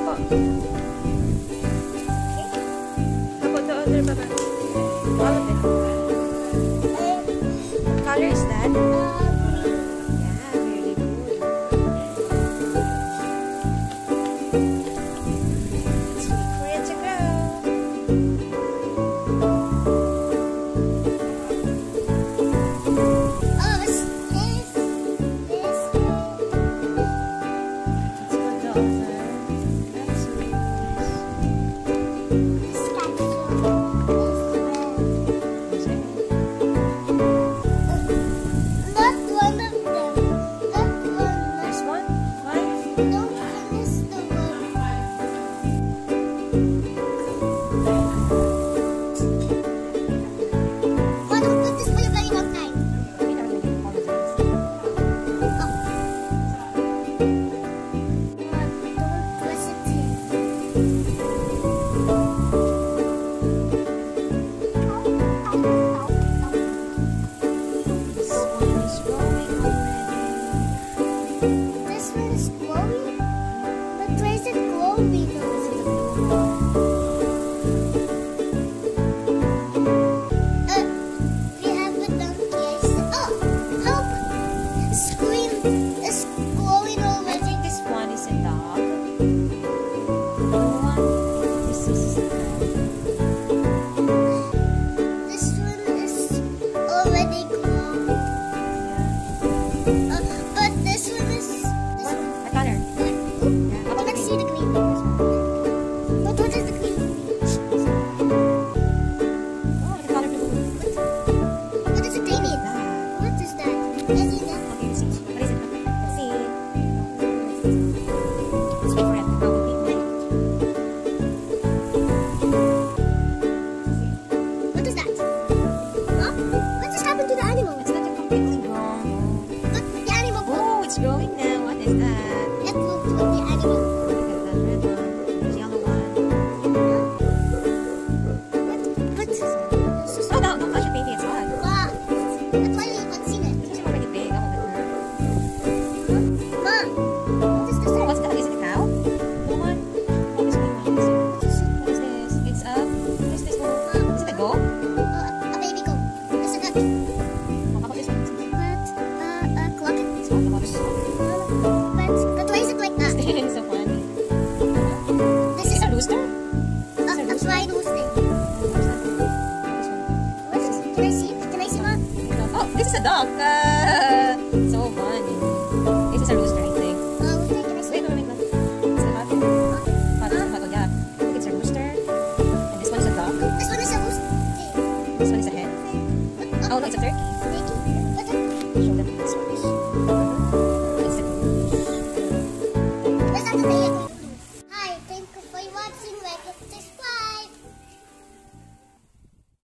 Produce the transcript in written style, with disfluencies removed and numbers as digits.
po. Okay. How about the other baba? All of it. What color is that? Yeah, very good. Let's wait for it to grow. Growing now. What is that? Let's look at the animal. Look at that red one. There's the yellow one. Oh, no, don't touch it, baby. It's hot. Wow. That's why you haven't seen it. It's already big. I'm over there. Mom, what is this? Oh, what's that? Is it a cow? No one? Oh, this green one. What is this? It's a... What is this one? Is it a goat? A baby goat. It's a duck. Oh, how about this one? A clock. It's hot. How about this one? But why is it like that? It's so funny. This Is is it a rooster? a fried roasting. What is it? Can I see? Can I see, Mom? Oh, this is a duck. So funny. This is a rooster, I think. Can I see? Wait, wait. It's a hot. Hot, oh, yeah. I think it's a rooster. And this one is a duck. This one is a roasting. This one is a hen. Oh, no, it's a turkey. Turkey. Show them this one.